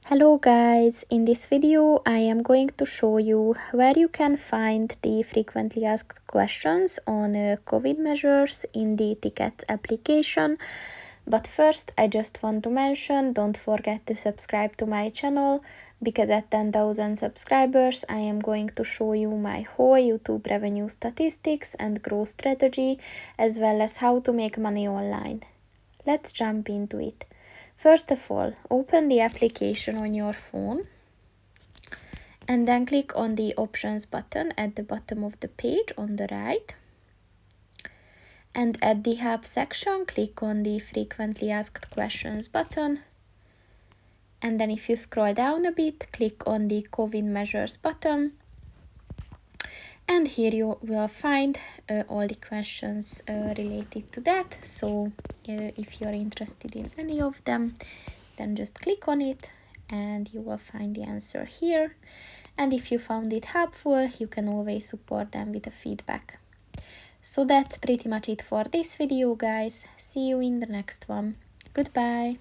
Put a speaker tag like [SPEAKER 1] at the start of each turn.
[SPEAKER 1] Hello guys, in this video I am going to show you where you can find the frequently asked questions on COVID measures in the Tiqets application. But first I just want to mention, don't forget to subscribe to my channel, because at 10,000 subscribers I am going to show you my whole YouTube revenue statistics and growth strategy, as well as how to make money online. Let's jump into it. First of all, open the application on your phone and then click on the options button at the bottom of the page on the right. And at the help section, click on the frequently asked questions button. And then if you scroll down a bit, click on the COVID measures button. And here you will find all the questions related to that. So if you're interested in any of them, then just click on it and you will find the answer here. And if you found it helpful, you can always support them with a feedback. So that's pretty much it for this video, guys. See you in the next one. Goodbye.